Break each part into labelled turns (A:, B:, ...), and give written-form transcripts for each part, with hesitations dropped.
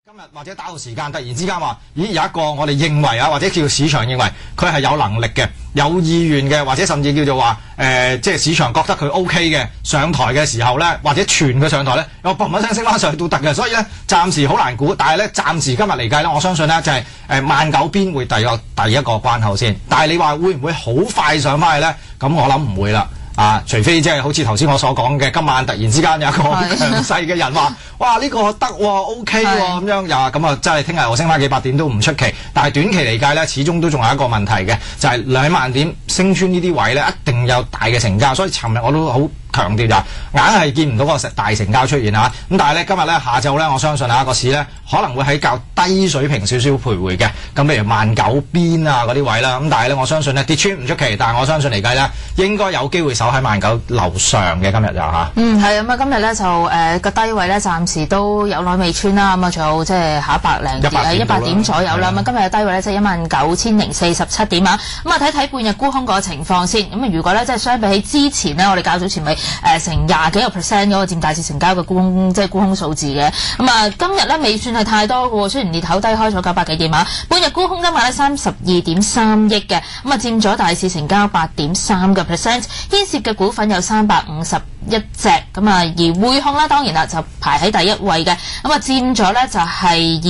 A: 今日或者打後時間突然之間話，咦有一個我哋認為啊，或者叫市場認為佢係有能力嘅、有意願嘅，或者甚至叫做話即係市場覺得佢 OK 嘅上台嘅時候呢，或者傳佢上台呢，有砰一聲升翻上去都得嘅。所以呢，暫時好難估，但係呢，暫時今日嚟計呢，我相信呢就係19000邊會第一個關口先。但係你話會唔會好快上翻去呢？咁我諗唔會啦。啊，除非即係好似頭先我所講嘅，今晚突然之間有一個強勢嘅人話，哇呢個得喎 ，OK 喎咁樣，咁啊真係聽日我升翻幾百點都唔出奇。但係短期嚟計呢，始終都仲有一個問題嘅，就係2萬點升穿呢啲位呢，一定有大嘅成交。所以尋日我都好強調就硬係見唔到個大成交出現啊！咁但係呢，今日呢，下晝呢，我相信個市呢可能會喺較低水平少少徘徊嘅。咁譬如19000邊啊嗰啲位啦，咁但係呢，我相信呢跌穿唔出奇，但係我相信嚟計呢，應該有機會守喺19000樓上嘅今日就嚇。係
B: 咁啊，今日呢，就個低位呢，暫時都有耐未穿啦，咁啊仲有即係下100點左右啦。咁啊今日嘅低位呢，即係19047點啊。咁啊睇睇半日沽空個情況先。咁啊如果呢，即係相比起之前呢，我哋較早前咪成20幾個%嗰個佔大市成交嘅沽空數字嘅。咁啊今日呢，未算係太多嘅喎，雖然裂口低開咗900幾點啊，半日沽空今日呢32.3億嘅，咁啊佔咗大市成交8.3%，牽涉嘅股份有351隻，咁啊而匯控啦當然啦就排喺第一位嘅，咁啊佔咗呢就係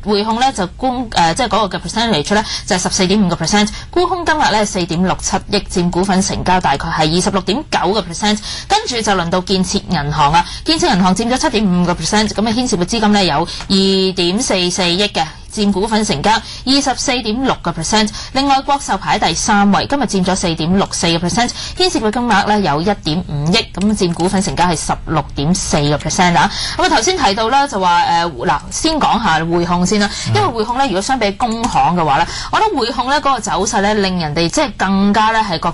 B: 匯控呢就即係嗰個嘅 percentage 呢就係14.5%，沽空金額呢4.67億，佔股份成交大概係26.9%，跟住就輪到建設銀行啊，建設銀行佔咗7.5%，咁啊牽涉嘅資金呢有2.44億嘅，佔股份成交24.6%，另外國壽排喺第3位，今日佔咗4.64%，牽涉嘅金額呢有1.5億，咁佔股份成交係16.4%啊。咁啊頭先提到啦，就話先講下匯控先啦，因為匯控呢，如果相比工行嘅話呢，我覺得匯控呢嗰個走勢呢，令人哋即係更加呢係覺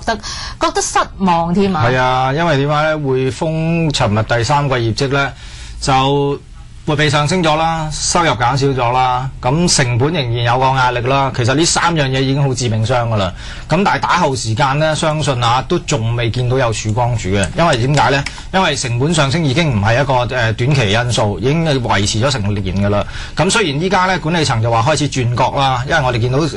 B: 得失望添啊。
A: 係啊，因為點解呢？匯豐尋日第3季業績呢，就撥備上升咗啦，收入減少咗啦，咁成本仍然有個壓力啦。其實呢3樣嘢已經好致命傷噶啦。咁但係打後時間呢，相信都仲未見到有曙光住嘅。因為點解呢？因為成本上升已經唔係一個短期因素，已經維持咗成年噶啦。咁雖然依家呢，管理層就話開始轉角啦，因為我哋見到第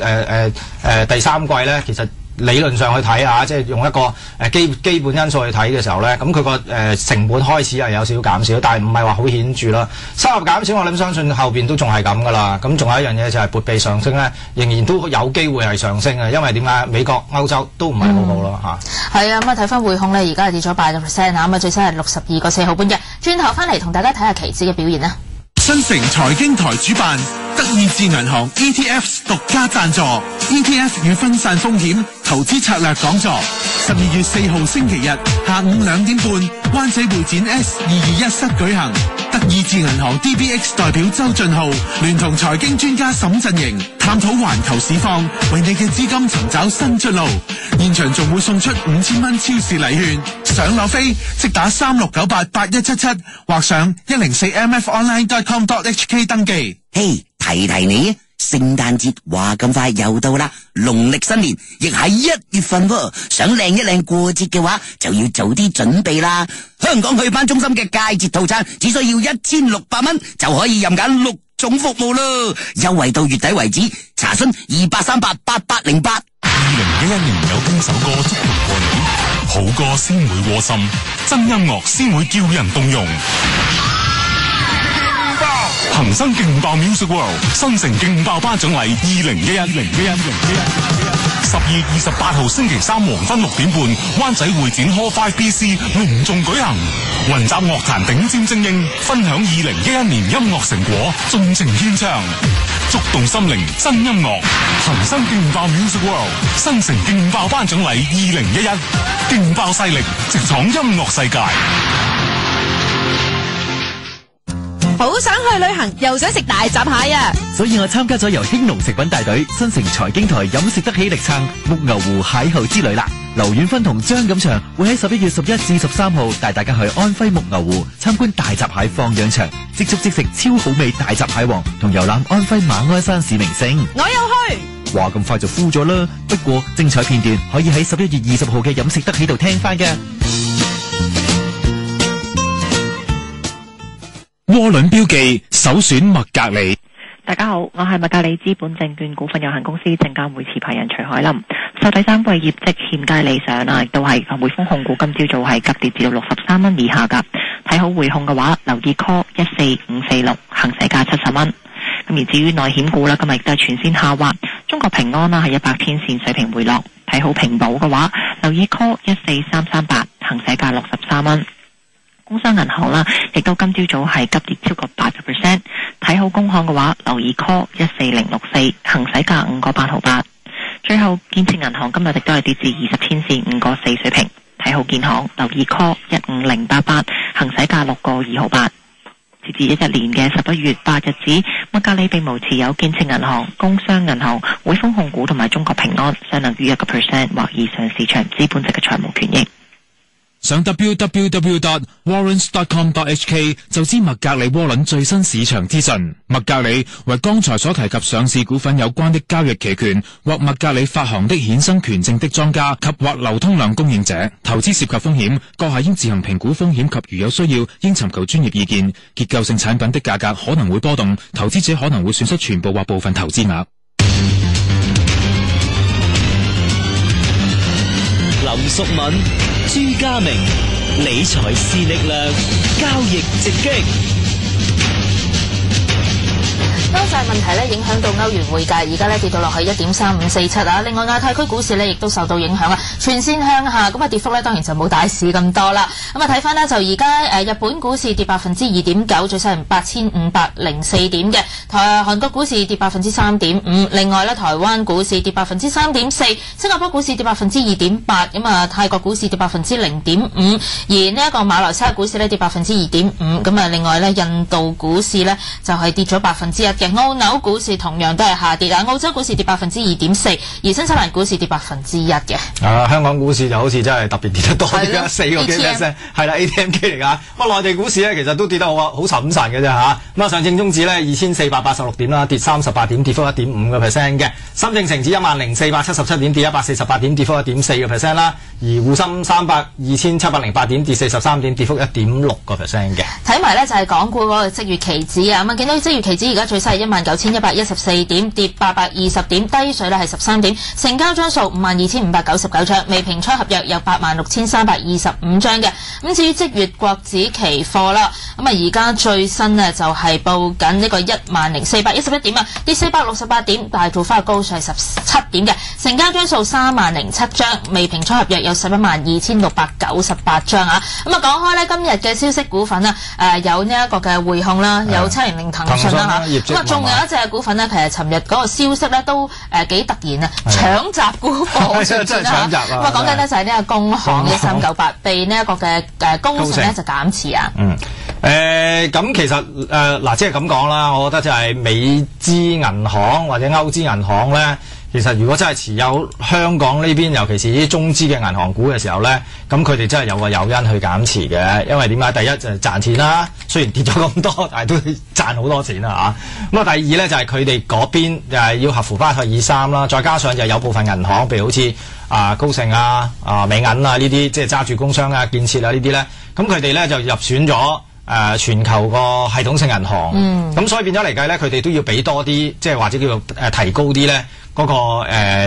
A: 3季呢，其實理論上去睇下，即係用一個基本因素去睇嘅時候呢，咁佢個成本開始係有少少減少，但係唔係話好顯著啦。收入減少，我諗相信後邊都仲係咁噶啦。咁仲有一樣嘢就係撥備上升呢，仍然都有機會係上升嘅，因為點解美國、歐洲都唔係好好咯嚇。
B: 係啊，咁啊睇翻匯控呢，而家係跌咗8%啊，咁啊最新係62個4毫半嘅。轉頭翻嚟同大家睇下期指嘅表現啦。
C: 新城財經台主辦，德意志銀行 ETFs 獨家贊助 ETF 與分散風險投資策略講座，12月4號星期日下午2點半，灣仔會展 S221室舉行。德意志銀行 DBX 代表周俊浩聯同財經專家沈振營探討環球市況，為你嘅資金尋找新出路。現場仲會送出5000蚊超市禮券，想攞飛即打36988177或上104mfonline.com.hk 登記。
D: 嘿，提你，聖誕節話咁快又到啦，農曆新年亦喺1月份喎，想靚一靚過節嘅話，就要早啲準備啦。香港去班中心嘅佳節套餐只需要1600蚊就可以任揀6種服務咯，優惠到月底為止，查詢28388808。
E: 2011年有邊首歌祝福過你？好歌先會窩心，真音樂先會叫人動容。恒生勁爆 Music World 新城勁爆頒獎禮2011 12月28號星期3黃昏6點半，灣仔會展 Hall 5BC 隆重舉行，雲集樂壇頂尖精英，分享2011年音樂成果，盡情獻唱，觸動心靈真音樂。恒生勁爆 Music World 新城勁爆頒獎禮2011，勁爆勢力直闖音樂世界。
F: 好想去旅行，又想食大閘蟹啊！
G: 所以我參加咗由興農食品大隊、新城財經台飲食得起力撐木牛湖蟹後之旅啦。劉遠芬同張錦祥會喺11月11至13號帶大家去安徽木牛湖參觀大閘蟹放養場，即足即食超好味大閘蟹王，同遊覽安徽馬鞍山市名勝。
F: 我又去。
G: 話咁快就敷咗啦，不過精彩片段可以喺11月20號嘅飲食得起度聽翻嘅。
E: 窩輪標記首選麥格里。
H: 大家好，我係麥格里資本證券股份有限公司證監會持牌人徐海林。受第三季業績欠佳理想亦都係匯豐控股今朝早係急跌至到63蚊以下㗎。睇好匯控嘅話，留意 call 14546，行使價70蚊。咁而至於內險股啦，今日亦都係全線下滑。中國平安啦係100天線水平回落，睇好平保嘅話，留意 call 14338，行使價63蚊。工商銀行啦，亦都今朝早係急跌超過8%，睇好工行嘅話，留意 call 14064，行使價5個8毫8。最後建設銀行今日亦都係跌至20天線5個4水平，睇好建行，留意 call 15088，行使價6個2毫8。截至11年嘅11月8日止，麥格里並無持有建設銀行、工商銀行、匯豐控股同埋中國平安相等於1% 或以上市場資本值嘅財務權益。
E: 上 www.warrants.com.hk 就知麥格里窩輪最新市場資訊。麥格里為剛才所提及上市股份有關的交易期權或麥格里發行的衍生權證的莊家及或流通量供應者。投資涉及風險，閣下應自行評估風險及如有需要，應尋求專業意見。結構性產品的價格可能會波動，投資者可能會損失全部或部分投資額。
I: 林淑敏、朱家明，理財是力量，交易直擊。
B: 歐債問題咧影響到歐元匯價，而家咧跌到落去1.3547啊。另外亞太區股市咧亦都受到影響啊，全線向下，咁啊跌幅咧當然就冇大市咁多啦。咁啊睇翻呢，就而家日本股市跌2.9%，最新8504點嘅。韓國股市跌3.5%，另外咧台灣股市跌3.4%，新加坡股市跌2.8%，咁啊泰國股市跌0.5%，而呢一個馬來西亞股市咧跌2.5%，咁啊另外咧印度股市咧就係跌咗1%嘅。澳紐股市同樣都係下跌啊，澳洲股市跌2.4%，而新西蘭股市跌1%嘅。
A: 香港股市就好似真係特別跌得多啲啦，4個幾%，係啦 ATMK 嚟㗎。咁內地股市咧其實都跌得好審慎嘅啫嚇。咁上證綜指咧2486點啦，跌38點，跌幅1.5%嘅。深證成指10477點，跌148點，跌幅1.4%啦。而滬深300 2708點，跌43點，跌幅1.6%嘅。睇
B: 埋咧就係港股嗰個即月期指啊，咁啊見到即月期指而家最細19114點，跌820點，低水咧係13點，成交張數52599張，未平倉合約有86325張嘅。咁至於即月國指期貨啦，咁啊而家最新呢就係報緊呢個10411點啊，跌468點，但係做翻個高水17點嘅，成交張數30007張，未平倉合約有112698張啊。咁啊講開呢，今日嘅消息股份啊，有呢一個嘅匯控啦，有700騰訊啦嚇。咁啊，仲有一隻股份呢，其實尋日嗰個消息呢都幾突然啊，搶閘股貨出現啦。咁啊，講緊呢就係呢個工行1398被呢一個嘅高盛呢就減持啊。
A: 咁其實嗱，即係咁講啦，我覺得就係美資銀行或者歐資銀行咧，其實如果真係持有香港呢邊，尤其是啲中資嘅銀行股嘅時候咧，咁佢哋真係有個誘因去減持嘅，因為點解？第一就係賺錢啦，雖然跌咗咁多，但係都賺好多錢啦嚇。咁啊，第二咧就係佢哋嗰邊就係要合乎巴塞爾3啦，再加上就有部分銀行，譬如好似高盛美銀呢啲，即係揸住工商建設呢啲咧，咁佢哋咧就入選咗全球個系統性銀行，咁所以變咗嚟計咧，佢哋都要俾多啲，即係或者叫做提高啲咧嗰個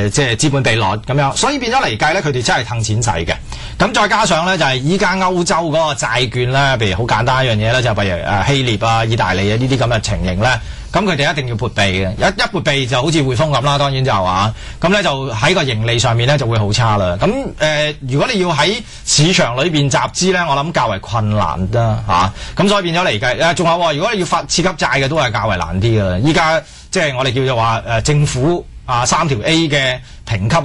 A: 即係資本比率咁樣，所以變咗嚟計咧，佢哋真係騰錢使嘅。咁再加上咧就係依家歐洲嗰個債券咧，譬如好簡單一樣嘢咧，就譬如希臘啊、意大利啊呢啲咁嘅情形咧，咁佢哋一定要撥備嘅，一撥備就好似匯豐咁啦，當然就話咁咧就喺個盈利上面咧就會好差啦。咁如果你要喺市場裏邊集資咧，我諗較為困難啦嚇。咁所以變咗嚟計仲有如果你要發次級債嘅都係較為難啲㗎啦。依家即係我哋叫做話政府3條 A 嘅評級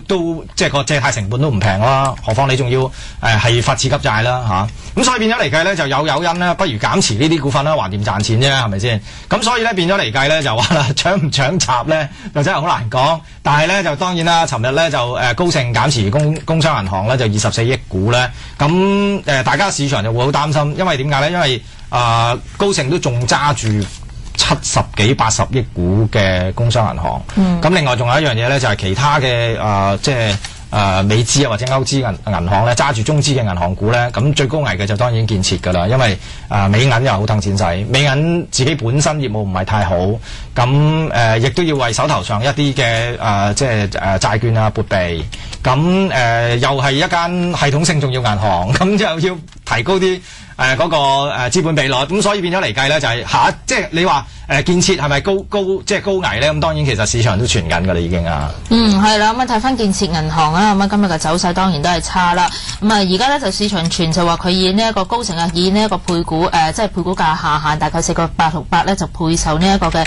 A: 都即係個借貸成本都唔平啦，何況你仲要係發次級債啦嚇。咁所以變咗嚟計咧就有誘因啦，不如減持呢啲股份啦，橫掂賺錢啫，係咪先？咁所以咧變咗嚟計咧就話啦，搶唔搶閘咧就真係好難講。但係咧就當然啦，尋日咧就高盛減持工商銀行咧就24億股咧，咁大家市場就會好擔心，因為點解咧？因為高盛都仲揸住70幾80億股嘅工商銀行，咁另外仲有一樣嘢咧，就係其他嘅即係美資啊或者歐資銀行咧揸住中資嘅銀行股咧，咁最高危嘅就當然建設㗎啦，因為美銀又好等錢使，美銀自己本身業務唔係太好，咁亦都要為手頭上一啲嘅即係債券啊撥備，咁又係一間系統性重要銀行，咁就要提高啲嗰個資本比率，咁所以變咗嚟計咧就係即係你話建設係咪高即係高危咧？咁當然其實市場都傳緊㗎啦已經啊。
B: 係啦，咁啊睇翻建設銀行啊，咁啊今日嘅走勢當然都係差啦。咁啊而家咧就市場傳就話佢以呢一個高盛啊，以呢一個配股即係配股價下限大概4.868咧就配售呢一個嘅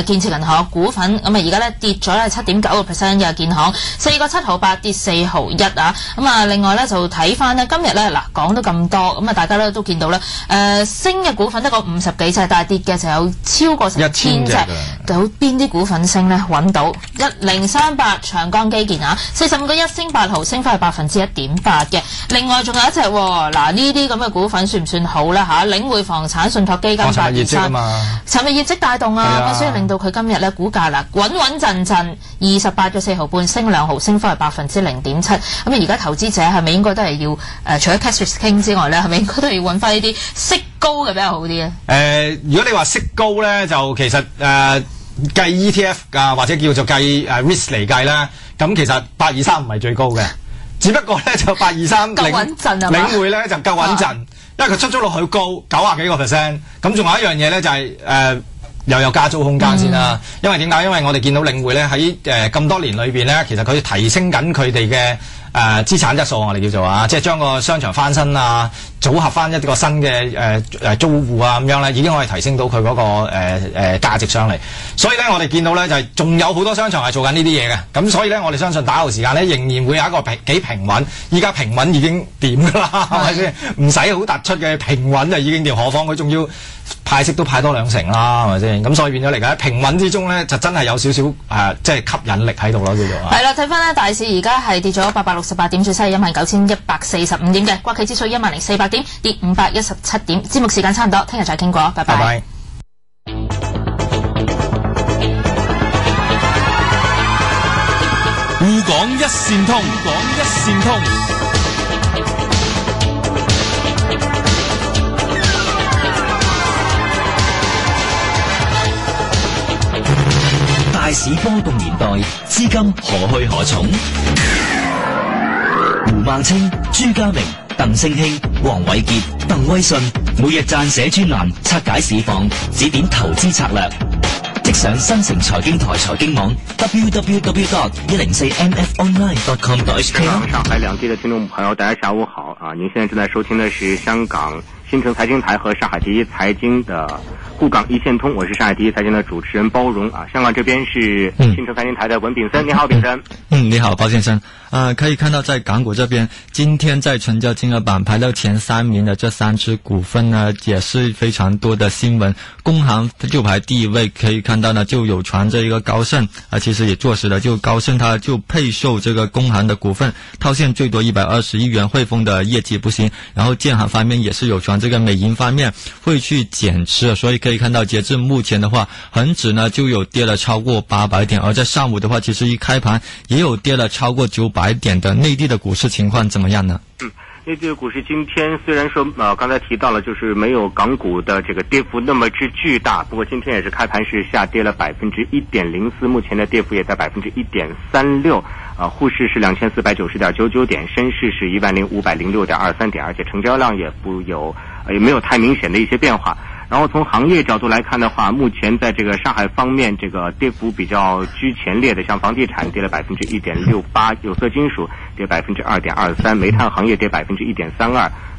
B: 建設銀行嘅股份。咁啊而家咧跌咗咧7.9% 嘅建行4.758跌4.1啊。咁啊另外咧就睇翻呢今日咧嗱講得咁多，咁啊大家都見到啦，升嘅股份得個50幾隻，但係跌嘅就有超過1000隻。有邊啲股份升呢？揾到1038長江基建啊，45個1升8毫，升翻係1.8%嘅。另外仲有一隻嗱呢啲咁嘅股份算唔算好啦嚇？領匯房產信託基金823，尋日業績帶動啊，所以令到佢今日咧股價啦穩陣28個4毫半，升2毫，升翻係0.7%。咁而家投資者係咪應該都係要除咗 cash risk 之外咧，係咪應該都要揾翻呢啲息高嘅比較好啲咧？如
A: 果你話息高咧，就其實計 ETF 啊，或者叫做計risk 嚟計啦，咁其實823唔係最高嘅，只不過咧就823
B: 夠穩陣啊嘛，
A: 領匯咧就夠穩陣，因為佢出咗落去高90幾個%，咁仲有一樣嘢咧就係又有加租空間先啦。因為點解？因為我哋見到領匯咧喺咁多年裏邊咧，其實佢提升緊佢哋嘅資產質素，我哋叫做即係將個商場翻新啊，組合翻一個新嘅租戶啊，咁樣咧已經可以提升到佢嗰個價值上嚟。所以咧，我哋見到咧就係仲有好多商場係做緊呢啲嘢嘅。咁所以咧，我哋相信打後時間咧仍然會有一個幾平穩。依家平穩已經掂㗎啦，係咪先？唔使好突出嘅平穩就已經掂，何況佢仲要派息都派多2成啦，係咪先？咁所以變咗嚟講，平穩之中咧就真係有少少即係吸引力喺度咯，叫做。係啦，睇翻咧大市而家係跌咗868點，最新係19,145點嘅，國企指數10,400點，跌517點。節目時間差唔多，聽日再傾過，拜拜。拜拜。
I: 滬港一線通，滬港一線通。大市波動年代，資金何去何從？胡孟青、朱家明、鄧星興、黃偉傑、鄧威信每日撰寫專欄，拆解市況，指點投資策略。即上新城財經台財經網 www.104mfonline.com.hk。
J: 上海兩地的聽眾朋友，大家下午好啊！您現在正在收聽的是香港新城財經台和上海第一財經的滬港一線通，我是上海第一財經的主持人包容啊。香港這邊是新城財經台的文炳森，你好，炳森。
K: 你好，包先生。可以看到在港股這邊，今天在成交金額榜排到前3名的這3隻股份呢，也是非常多的新聞。工行就排第一位，可以看到呢就有傳這一個高盛其實也坐實了，就高盛它就配售這個工行的股份，套現最多120億元。匯豐的業績不行，然後建行方面也是有傳這個美銀方面會去減持，所以可以看到截至目前的話，恒指呢就有跌了超過800點，而在上午的話，其實一開盤也有跌了超過900點的。內地的股市情況怎麼樣呢？
J: 內地的股市今天雖然說剛才提到了，就是沒有港股的這個跌幅那麼之巨大，不過今天也是開盤是下跌了1.04%，目前的跌幅也在1.36%。滬市是2490.99點，深市是10506.23點，而且成交量也沒有太明顯的一些變化。然後從行業角度來看的話，目前在這個上海方面，這個跌幅比較居前列的，像房地產跌了1.68%，有色金屬跌2.23%，煤炭行業跌1.32%，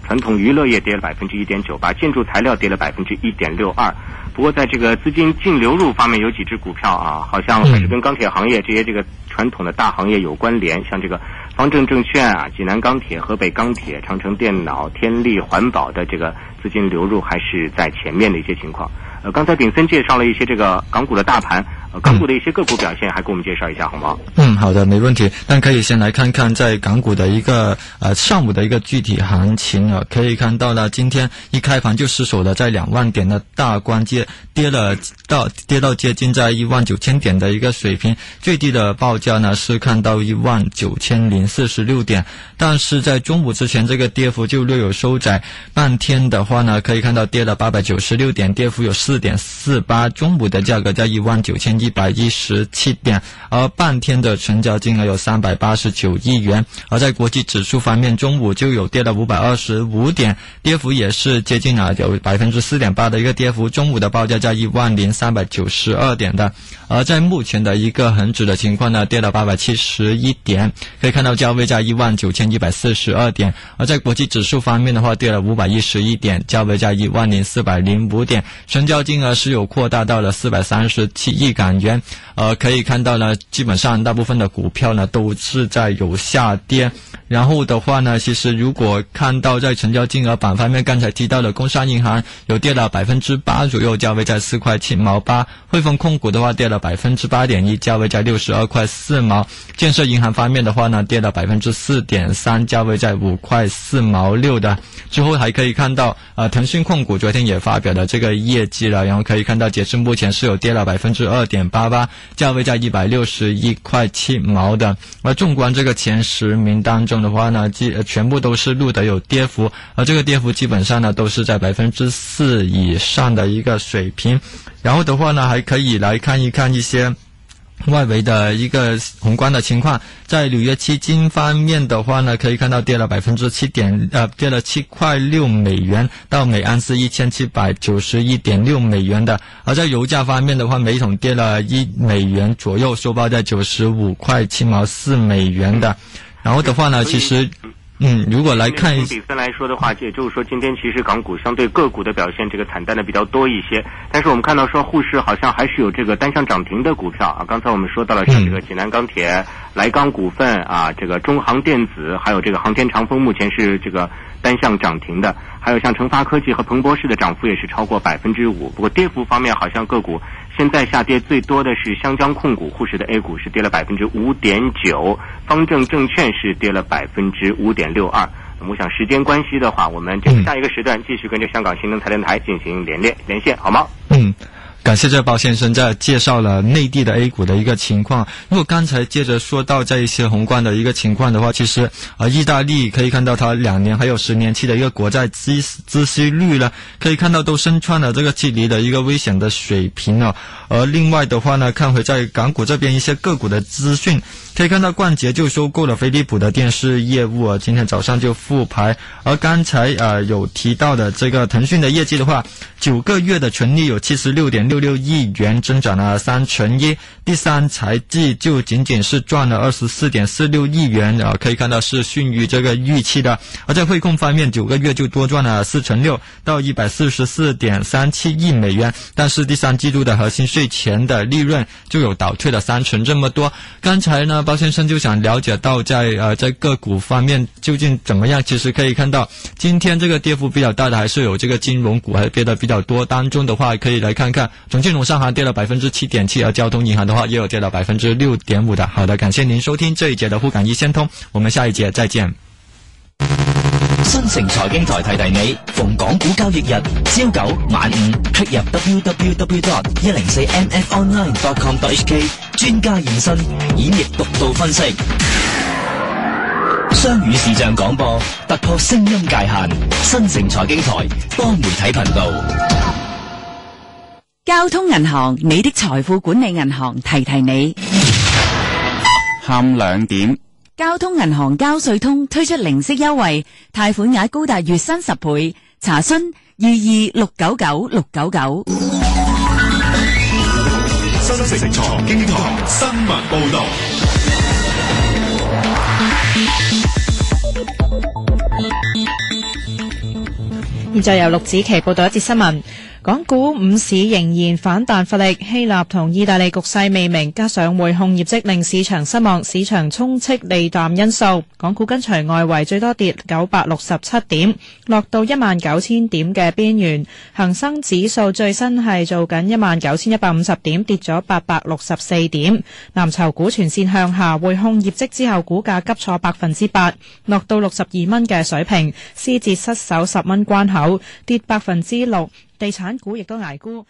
J: 傳統娛樂業跌了1.98%，建築材料跌了1.62%。不過在這個資金淨流入方面，有幾隻股票好像還是跟鋼鐵行業這些這個傳統的大行業有關聯，像這個方正證券濟南鋼鐵、河北鋼鐵、長城電腦、天力環保的這個資金流入還是在前面的一些情況。剛才炳森介紹了一些這個港股的大盤港股的一些个股表现，还给我们介绍一下好吗？
K: 好的，没问题。但可以先来看看在港股的一个上午的一个具体行情啊，可以看到了，今天一开盘就失守了在2万点的大关节，跌到接近在19000点的一个水平，最低的报价呢是看到19046点，但是在中午之前这个跌幅就略有收窄，半天的话呢可以看到跌了896点，跌幅有 4.48%， 中午的价格在19117点，而半天的成交金额有389亿元。而在国际指数方面，中午就有跌了525点，跌幅也是接近了有 4.8% 的一个跌幅，中午的报价在10392点的。而在目前的一个恒指的情况呢，跌了871点，可以看到价位在19142点。而在国际指数方面的话，跌了511点，价位在10405点，成交金额是有扩大到了437亿港元。可以看到呢，基本上大部分的股票呢都是在有下跌。然后的话呢，其实如果看到在成交金额榜方面，刚才提到的工商银行有跌了 8% 左右，价位在4块7毛8，汇丰控股的话跌了 8.1%， 价位在62块4毛，建设银行方面的话呢跌了 4.3%， 价位在5块4毛6的。之后还可以看到腾讯控股昨天也发表了这个业绩了，然后可以看到截至目前是有跌了 2.88%， 价位在161块7毛的。而纵观这个前10名当中的话呢，全部都是录得有跌幅，而这个跌幅基本上呢都是在 4% 以上的一个水平。然后的话呢，还可以来看一看一些外围的一个宏观的情况。在纽约期金方面的话呢，可以看到跌了7.跌了7块6美元到每盎司1791.6美元的。而在油价方面的话，每桶跌了1美元左右，收报在95块7毛4美元的。然后的话呢，其实如果来看
J: 比分来说的话，也就是说今天其实港股相对个股的表现这个惨淡的比较多一些，但是我们看到说沪市好像还是有这个单项涨停的股票啊。刚才我们说到了像这个济南钢铁、莱钢股份啊，这个中航电子，还有这个航天长风，目前是这个单项涨停的。还有像成发科技和彭博士的涨幅也是超过 5%。 不过跌幅方面好像个股现在下跌最多的是湘江控股，沪市的 A 股是跌了 5.9%， 方正证券是跌了 5.62%。我想时间关系的话，我们这个下一个时段继续跟着香港新能财电台进行连线好吗？
K: 感谢这包先生在介绍了内地的 A 股的一个情况。如果刚才接着说到在一些宏观的一个情况的话，其实意大利可以看到它2年还有10年期的一个国债孳息率呢，可以看到都升穿了这个距离的一个危险的水平了。而另外的话呢，看回在港股这边一些个股的资讯，可以看到冠捷就收购了飞利浦的电视业务今天早上就复牌。而刚才有提到的这个腾讯的业绩的话，9个月的纯利有76.66亿元，增长了1/3，第三财季就仅仅是赚了24.46亿元，可以看到是逊于这个预期的。而在汇控方面，9个月就多赚了4/6到144.37亿美元，但是第三季度的核心税前的利润就有倒退了3%这么多。刚才呢，包先生就想了解到在个股方面究竟怎么样。其实可以看到今天这个跌幅比较大的还是有这个金融股还跌得比较多，当中的话可以来看看重庆农商行跌了 7.7%， 而交通银行的话也有跌了 6.5% 的。好的，感谢您收听这一节的沪港一先通，我们下一节再見。
I: 新城財經台提你，逢港股交易日朝9晚5 click 入 www.104mfonline.com.hk， 專家現身演繹獨到分析。雙語視像廣播突破聲音界限，新城財經台多媒體頻道。
F: 交通銀行，你的財富管理銀行提你。
L: 下午2點。
F: 交通銀行交稅通推出零息優惠，貸款額高達月薪10倍，查詢22699699。
E: 新城財經台新聞報道。
M: 現在由陸子琪報道一節新聞。港股午市仍然反彈乏力，希臘同意大利局勢未明，加上匯控業績令市場失望，市場充斥利淡因素。港股跟隨外圍最多跌967點，落到19000點嘅邊緣。恒生指數最新係做緊19150點，跌咗864點。藍籌股全線向下，匯控業績之後股價急挫8%，落到62蚊嘅水平，私自失守10蚊關口，跌6%。地產股亦都捱沽。